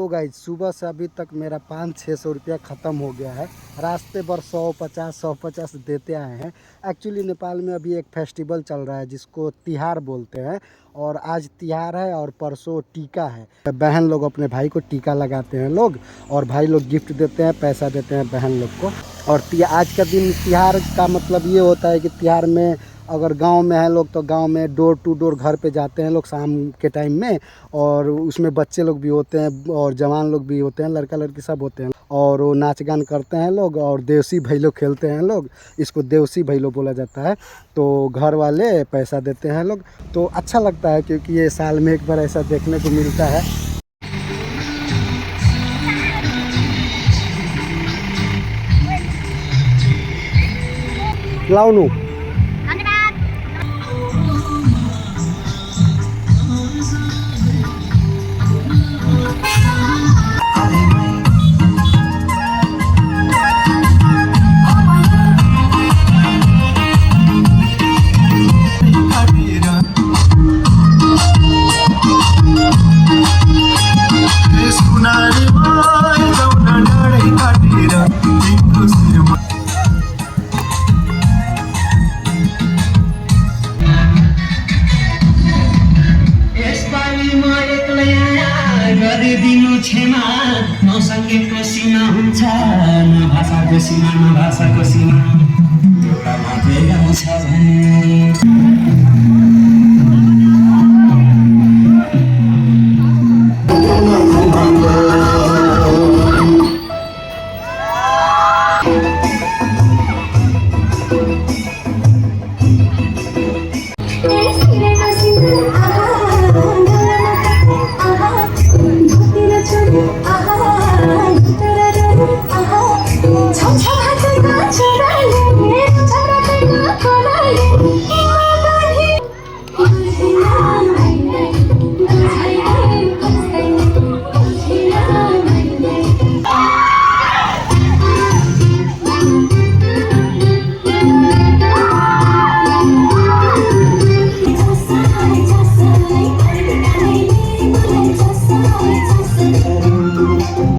तो गाइस सुबह से अभी तक मेरा 500-600 रुपया ख़त्म हो गया है। रास्ते भर 150 देते आए हैं। एक्चुअली नेपाल में अभी एक फेस्टिवल चल रहा है जिसको तिहार बोलते हैं, और आज तिहार है और परसों टीका है। बहन लोग अपने भाई को टीका लगाते हैं लोग, और भाई लोग गिफ्ट देते हैं, पैसा देते हैं बहन लोग को। और आज का दिन तिहार का मतलब ये होता है कि तिहार में अगर गांव में है लोग तो गांव में डोर टू डोर घर पे जाते हैं लोग शाम के टाइम में, और उसमें बच्चे लोग भी होते हैं और जवान लोग भी होते हैं, लड़का लड़की सब होते हैं, और वो नाच गान करते हैं लोग, और देवसी भैलो खेलते हैं लोग। इसको देवसी भैलो बोला जाता है। तो घर वाले पैसा देते हैं लोग, तो अच्छा लगता है क्योंकि ये साल में एक बार ऐसा देखने को मिलता है। लाउनु क्षमा नसँगेको सीमा हुन्छ, न भाषाको सीमा न भाषाको सीमा, एउटा मात्रै आउँछ भने।